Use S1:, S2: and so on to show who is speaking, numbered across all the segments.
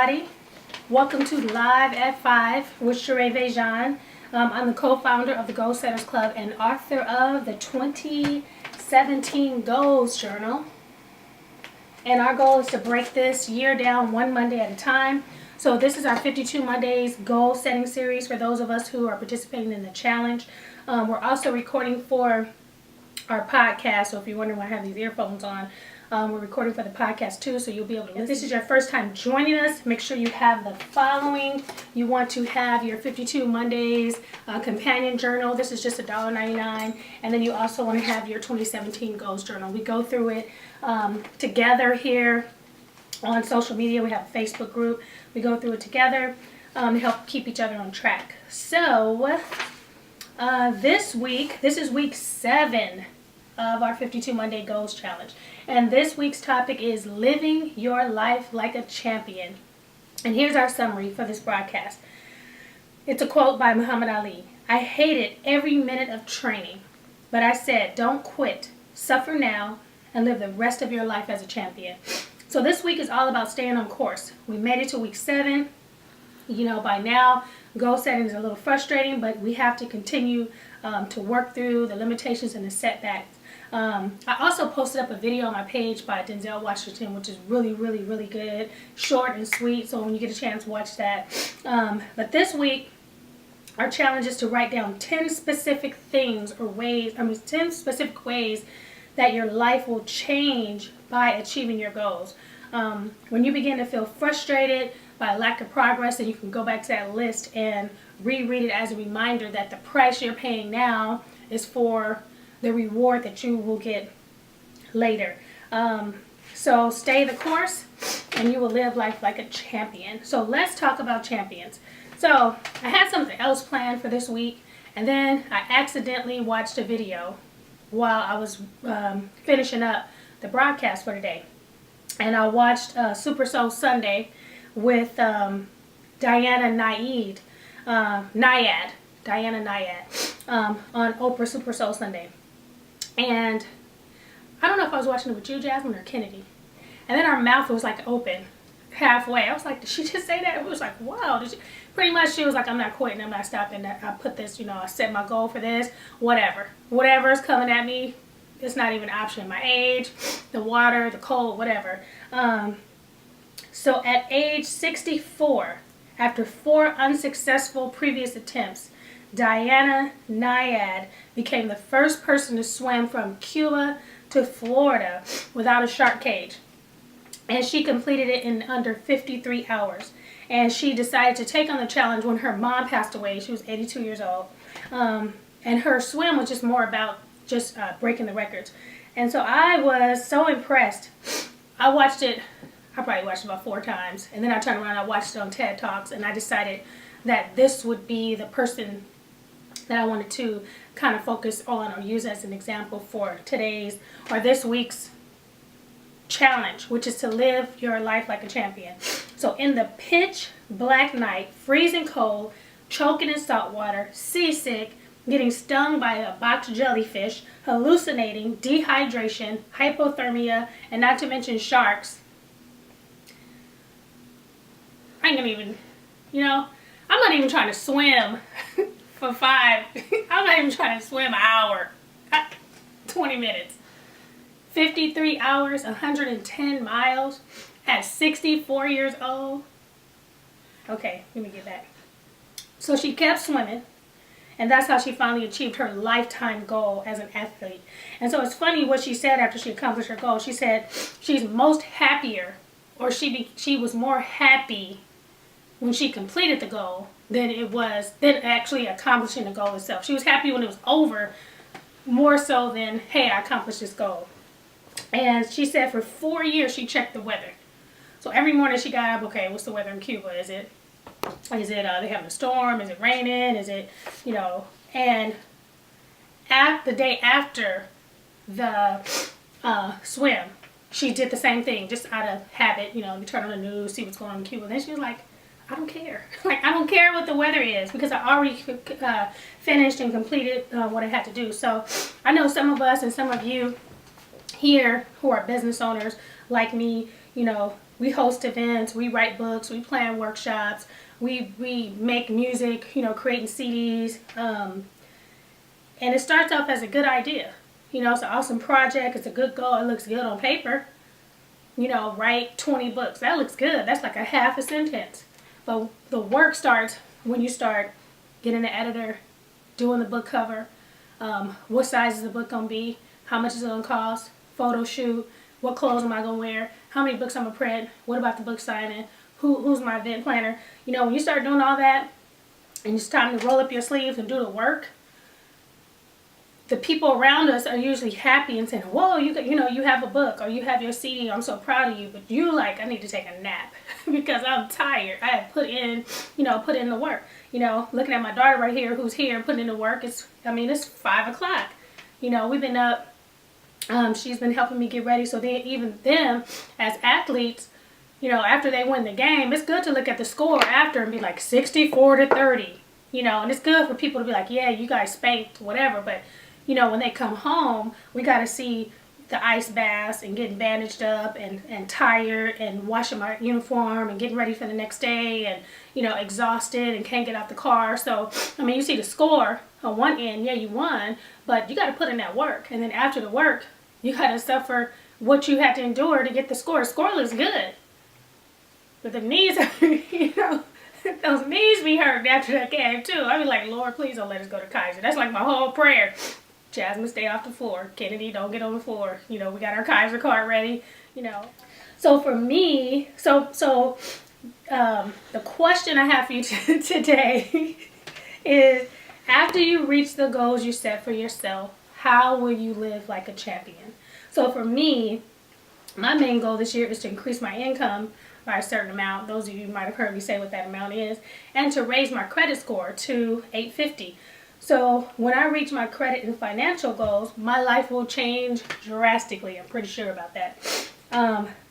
S1: everybody. Welcome to Live at 5 with Sherea VeJauan. I'm the co-founder of the Goal Setters Club and author of the 2017 Goals Journal. And our goal is to break this year down one Monday at a time. So this is our 52 Mondays goal setting series for those of us who are participating in the challenge. We're also recording for our podcast, so if you're wondering why I have these earphones on, we're recording for the podcast too, so you'll be able to listen. If this is your first time joining us, make sure you have the following. You want to have your 52 Mondays companion journal. This is just $1.99. And then you also want to have your 2017 goals journal. We go through it together here on social media. We have a Facebook group. We go through it together to help keep each other on track. So this week, this is week 7 of our 52 Monday Goals Challenge. And this week's topic is living your life like a champion. And here's our summary for this broadcast. It's a quote by Muhammad Ali. "I hated every minute of training, but I said, don't quit, suffer now, and live the rest of your life as a champion." So this week is all about staying on course. We made it to week 7. You know, by now, goal setting is a little frustrating, but we have to continue to work through the limitations and the setbacks. I also posted up a video on my page by Denzel Washington, which is really good, short and sweet, so when you get a chance, watch that. But this week, our challenge is to write down 10 specific things or ways, 10 specific ways that your life will change by achieving your goals. When you begin to feel frustrated by lack of progress, then you can go back to that list and reread it as a reminder that the price you're paying now is for the reward that you will get later. So stay the course and you will live life like a champion. So let's talk about champions. So I had something else planned for this week, and then I accidentally watched a video while I was finishing up the broadcast for today. And I watched Super Soul Sunday with Diana Nyad on Oprah Super Soul Sunday. And I don't know if I was watching it with you, Jasmine, or Kennedy. And then our mouth was like open halfway. I was like, did she just say that? It was like, wow. Pretty much she was like, I'm not quitting, I'm not stopping. I put this, you know, I set my goal for this, whatever. Whatever is coming at me, it's not even an option. My age, the water, the cold, whatever. So at age 64, after 4 unsuccessful previous attempts, Diana Nyad became the first person to swim from Cuba to Florida without a shark cage. And she completed it in under 53 hours. And she decided to take on the challenge when her mom passed away. She was 82 years old. And her swim was just more about just breaking the records. And so I was so impressed. I probably watched it about 4 times. And then I turned around and I watched it on TED Talks. And I decided that this would be the person that I wanted to kind of focus on or use as an example for today's or this week's challenge, which is to live your life like a champion. So in the pitch black night, freezing cold, choking in salt water, seasick, getting stung by a box jellyfish, hallucinating, dehydration, hypothermia, and not to mention sharks, I ain't gonna even, you know, I'm not even trying to swim for 5. I'm not even trying to swim an hour. 20 minutes. 53 hours, 110 miles at 64 years old. Okay, let me get back. So she kept swimming, and that's how she finally achieved her lifetime goal as an athlete. And so it's funny what she said after she accomplished her goal. She said she's most happier, or she was more happy when she completed the goal than actually accomplishing the goal itself. She was happy when it was over, more so than, hey, I accomplished this goal. And she said for 4 years she checked the weather. So every morning she got up, okay, what's the weather in Cuba? Is it they having a storm? Is it raining? Is it, you know? And the day after the swim, she did the same thing, just out of habit, you know, you turn on the news, see what's going on in Cuba. Then she was like, I don't care. Like, I don't care what the weather is because I already finished and completed what I had to do. So I know some of us and some of you here who are business owners like me, you know, We host events, we write books, we plan workshops, we make music, creating CDs. And it starts off as a good idea. It's an awesome project, it's a good goal, it looks good on paper. Write 20 books. That looks good. That's like a half a sentence. But the work starts when you start getting the editor, doing the book cover, what size is the book going to be, how much is it going to cost, photo shoot, what clothes am I going to wear, how many books I'm going to print, what about the book signing, who's my event planner. When you start doing all that and it's time to roll up your sleeves and do the work, the people around us are usually happy and saying, whoa, you have a book or you have your CD, I'm so proud of you. But you I need to take a nap because I'm tired. I have put in the work. Looking at my daughter right here who's here putting in the work. It's 5 o'clock. We've been up. She's been helping me get ready. So even them as athletes, after they win the game, it's good to look at the score after and be like 64-30. And it's good for people to be like, yeah, you guys spanked, whatever. But when they come home, we got to see the ice baths and getting bandaged up and tired and washing my uniform and getting ready for the next day and, exhausted and can't get out the car. So, you see the score on one end, yeah, you won, but you got to put in that work. And then after the work, you got to suffer what you had to endure to get the score. The score looks good. But the knees, those knees be hurt after that game too. I be like, Lord, please don't let us go to Kaiser. That's like my whole prayer. Jasmine, stay off the floor. Kennedy, don't get on the floor. We got our Kaiser card ready. So for me, the question I have for you today is, after you reach the goals you set for yourself, how will you live like a champion? So for me, my main goal this year is to increase my income by a certain amount. Those of you might have heard me say what that amount is, and to raise my credit score to 850. So when I reach my credit and financial goals, my life will change drastically. I'm pretty sure about that.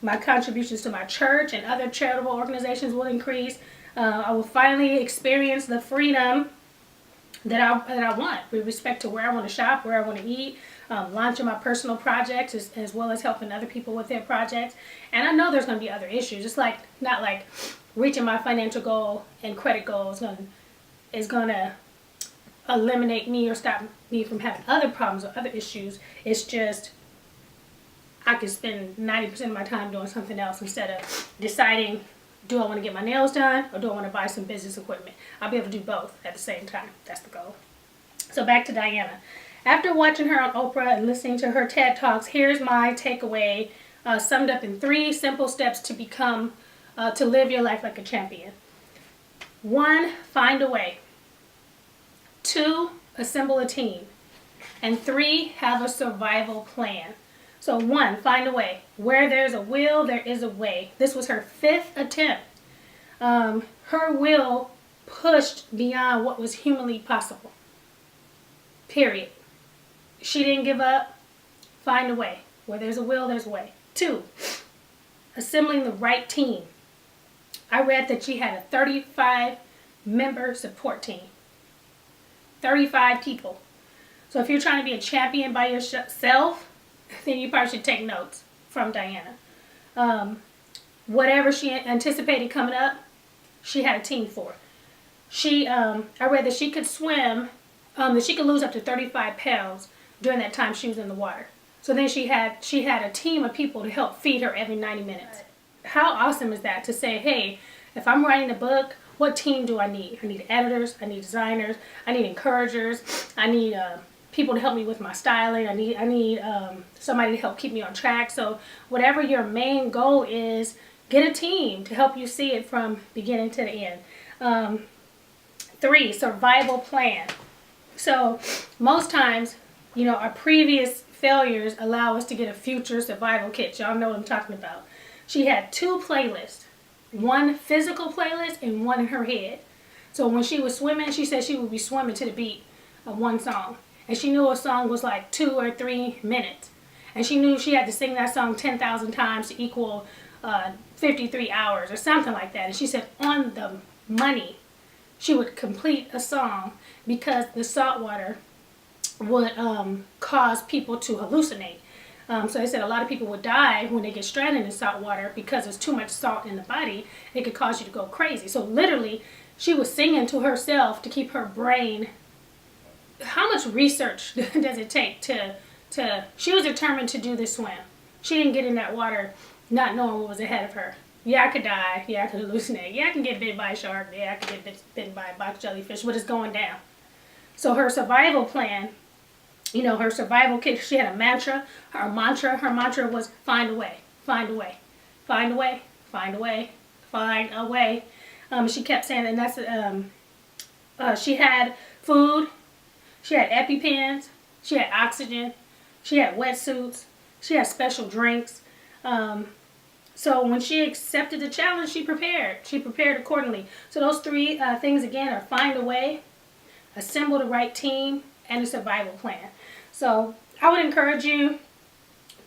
S1: My contributions to my church and other charitable organizations will increase. I will finally experience the freedom that I want with respect to where I want to shop, where I want to eat, launching my personal projects as well as helping other people with their projects. And I know there's going to be other issues. It's not like reaching my financial goal and credit goal is going to eliminate me or stop me from having other problems or other issues. It's just I could spend 90% of my time doing something else instead of deciding, do I want to get my nails done or do I want to buy some business equipment? I'll be able to do both at the same time. That's the goal. So back to Diana. After watching her on Oprah and listening to her TED Talks, here's my takeaway summed up in 3 simple steps to live your life like a champion. 1, find a way. 2, assemble a team. And 3, have a survival plan. So 1, find a way. Where there's a will, there is a way. This was her 5th attempt. Her will pushed beyond what was humanly possible. Period. She didn't give up. Find a way. Where there's a will, there's a way. 2, assembling the right team. I read that she had a 35-member support team. 35 people. So if you're trying to be a champion by yourself, then you probably should take notes from Diana. Whatever she anticipated coming up, she had a team for. I read that she could swim, that she could lose up to 35 pounds during that time she was in the water. So then she had a team of people to help feed her every 90 minutes. How awesome is that, to say, hey, if I'm writing a book, what team do I need? I need editors, I need designers, I need encouragers, I need people to help me with my styling, I need somebody to help keep me on track. So whatever your main goal is, get a team to help you see it from beginning to the end. 3, survival plan. So most times, our previous failures allow us to get a future survival kit. Y'all know what I'm talking about. She had 2 playlists, 1 physical playlist and 1 in her head. So when she was swimming, she said she would be swimming to the beat of 1 song. And she knew a song was like 2 or 3 minutes. And she knew she had to sing that song 10,000 times to equal 53 hours or something like that. And she said on the money, she would complete a song because the salt water would cause people to hallucinate. So they said a lot of people would die when they get stranded in salt water because there's too much salt in the body. It could cause you to go crazy. So literally, she was singing to herself to keep her brain. How much research does it take to she was determined to do this swim. She didn't get in that water not knowing what was ahead of her. Yeah, I could die. Yeah, I could hallucinate. Yeah, I can get bitten by a shark. Yeah, I could get bitten by a box jellyfish, but it's going down. So her survival plan, you know, her survival kit, she had a mantra. Her mantra was find a way, find a way, find a way, find a way, find a way. She kept saying that, and that's, she had food, she had EpiPens, she had oxygen, she had wetsuits, she had special drinks. So when she accepted the challenge, she prepared. She prepared accordingly. So those three things again are find a way, assemble the right team, and a survival plan. So I would encourage you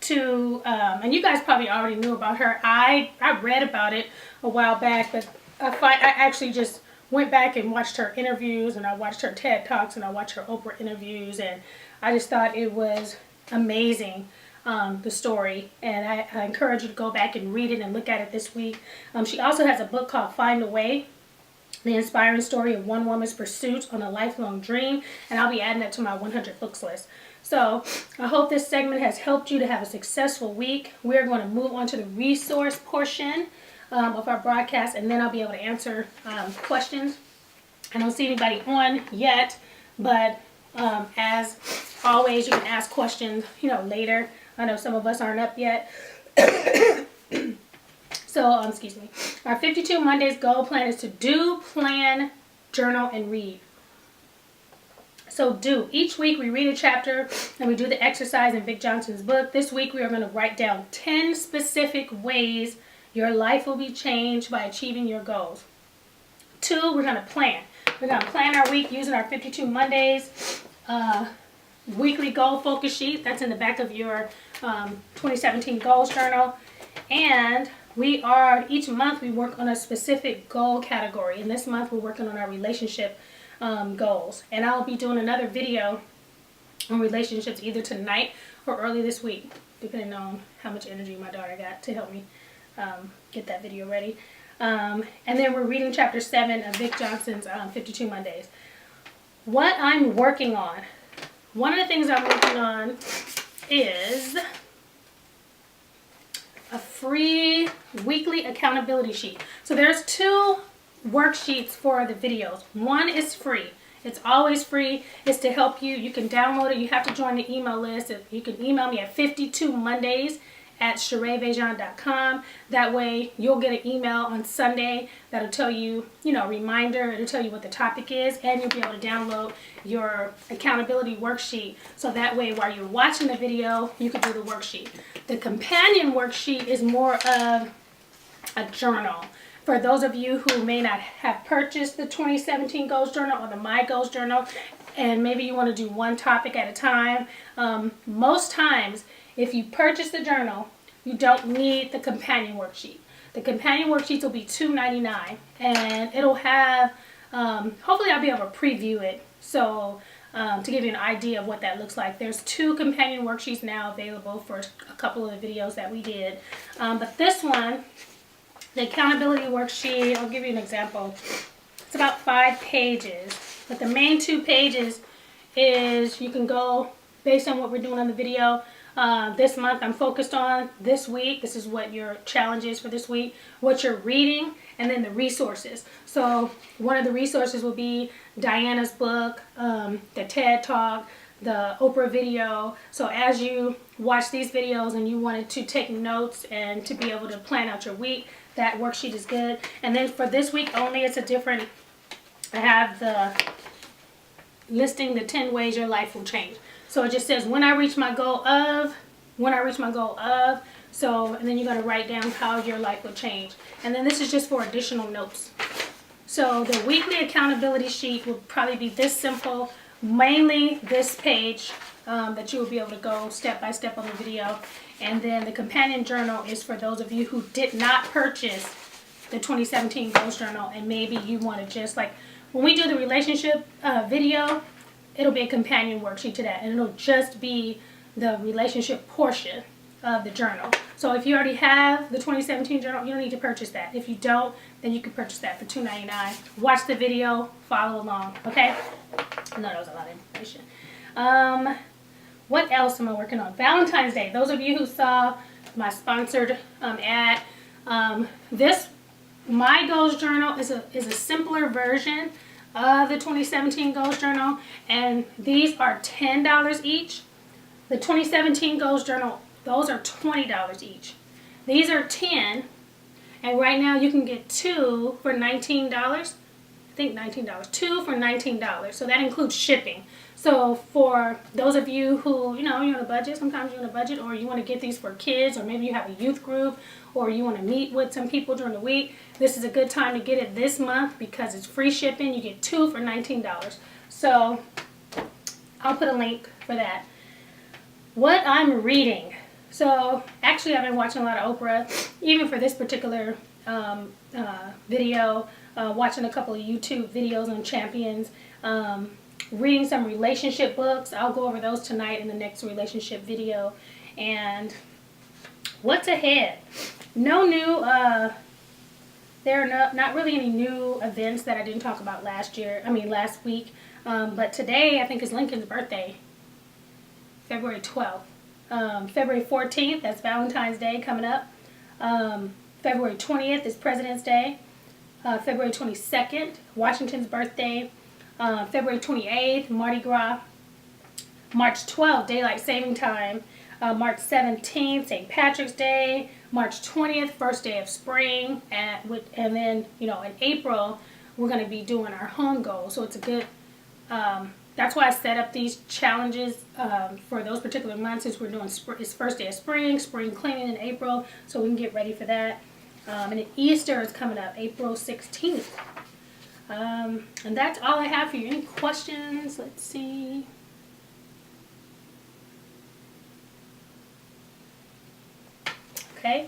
S1: to, and you guys probably already knew about her. I read about it a while back, but I actually just went back and watched her interviews, and I watched her TED Talks, and I watched her Oprah interviews, and I just thought it was amazing, the story, and I encourage you to go back and read it and look at it this week. She also has a book called Find a Way, the inspiring story of one woman's pursuit on a lifelong dream, and I'll be adding that to my 100 books list. So I hope this segment has helped you to have a successful week. We're going to move on to the resource portion of our broadcast, and then I'll be able to answer questions. I don't see anybody on yet, but as always, you can ask questions, you know, later. I know some of us aren't up yet. So, excuse me. Our 52 Mondays goal plan is to do, plan, journal, and read. So do. Each week we read a chapter and we do the exercise in VeJauan's book. This week we are going to write down 10 specific ways your life will be changed by achieving your goals. 2, we're going to plan. We're going to plan our week using our 52 Mondays weekly goal focus sheet. That's in the back of your 2017 goals journal. And each month we work on a specific goal category. And this month we're working on our relationship goals. And I'll be doing another video on relationships either tonight or early this week, depending on how much energy my daughter got to help me get that video ready. And then we're reading chapter 7 of VeJauan's 52 Mondays. What I'm working on. One of the things I'm working on is a free weekly accountability sheet. So there's 2 worksheets for the videos. One is free. It's always free. It's to help you. You can download it. You have to join the email list. You can email me at 52mondays@ShereaVeJauan.com. That way you'll get an email on Sunday that'll tell you, you know, a reminder. It'll tell you what the topic is, and you'll be able to download your accountability worksheet. So that way while you're watching the video, you can do the worksheet. The companion worksheet is more of a journal. For those of you who may not have purchased the 2017 Goals Journal or the My Goals Journal, and maybe you want to do one topic at a time, most times if you purchase the journal, you don't need the companion worksheet. The companion worksheets will be $2.99, and it'll have, hopefully I'll be able to preview it, so to give you an idea of what that looks like. There's 2 companion worksheets now available for a couple of the videos that we did, but this one, the accountability worksheet, I'll give you an example. It's about 5 pages, but the main 2 pages is you can go based on what we're doing on the video. This month I'm focused on this week. This is what your challenge is for this week, what you're reading, and then the resources. So one of the resources will be Diana's book, the TED Talk, the Oprah video. So as you watch these videos and you wanted to take notes and to be able to plan out your week, that worksheet is good. And then for this week only, it's a different, I have the listing the 10 ways your life will change. So it just says when I reach my goal of, so, and then you're going to write down how your life will change. And then this is just for additional notes. So the weekly accountability sheet will probably be this simple, mainly this page that you will be able to go step by step on the video. And then the companion journal is for those of you who did not purchase the 2017 Goals Journal, and maybe you want to just, like, when we do the relationship video, it'll be a companion worksheet to that, and it'll just be the relationship portion of the journal. So if you already have the 2017 journal, you don't need to purchase that. If you don't, then you can purchase that for $2.99. Watch the video, follow along, okay? I know that was a lot of information. What else am I working on? Valentine's Day. Those of you who saw my sponsored ad, this My Goals Journal is a simpler version of the 2017 Goals Journal, and these are $10 each. The 2017 Goals Journal, those are $20 each. These are $10, and right now you can get 2 for $19. I think $19. 2 for $19. So that includes shipping. So for those of you who, you're on a budget, sometimes you're on a budget, or you want to get these for kids, or maybe you have a youth group, or you want to meet with some people during the week, this is a good time to get it this month because it's free shipping. You get 2 for $19. So I'll put a link for that. What I'm reading. So actually I've been watching a lot of Oprah, even for this particular video, watching a couple of YouTube videos on champions, reading some relationship books. I'll go over those tonight in the next relationship video. And what's ahead? No new, there are not really any new events that I didn't talk about last week. But today I think is Lincoln's birthday, February 12th. February 14th, that's Valentine's Day coming up. February 20th is President's Day. February 22nd, Washington's birthday. February 28th, Mardi Gras. March 12th, Daylight Saving Time. March 17th, St. Patrick's Day. March 20th, first day of spring. And then, in April, we're going to be doing our home goals. So it's a good, that's why I set up these challenges for those particular months, since we're doing it's first day of spring cleaning in April, so we can get ready for that. And then Easter is coming up, April 16th. And that's all I have for you. Any questions? Let's see. Okay.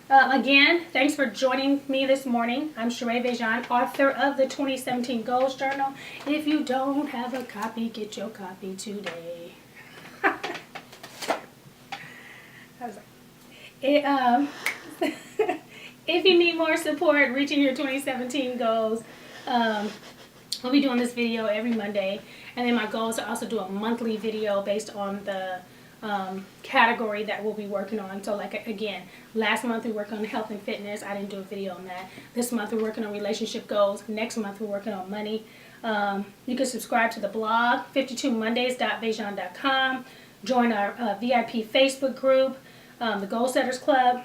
S1: Again, thanks for joining me this morning. I'm Sherea VeJauan, author of the 2017 Goals Journal. If you don't have a copy, get your copy today. If you need more support reaching your 2017 goals, I'll be doing this video every Monday. And then my goal is to also do a monthly video based on the category that we'll be working on. So again, last month we worked on health and fitness. I didn't do a video on that. This month we're working on relationship goals. Next month we're working on money. You can subscribe to the blog, 52mondays.vejauan.com. Join our VIP Facebook group, the Goal Setters Club,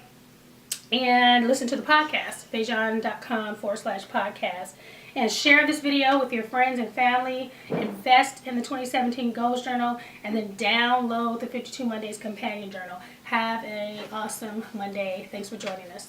S1: and listen to the podcast, VeJauan.com/podcast. And share this video with your friends and family. Invest in the 2017 Goals Journal. And then download the 52 Mondays Companion Journal. Have an awesome Monday. Thanks for joining us.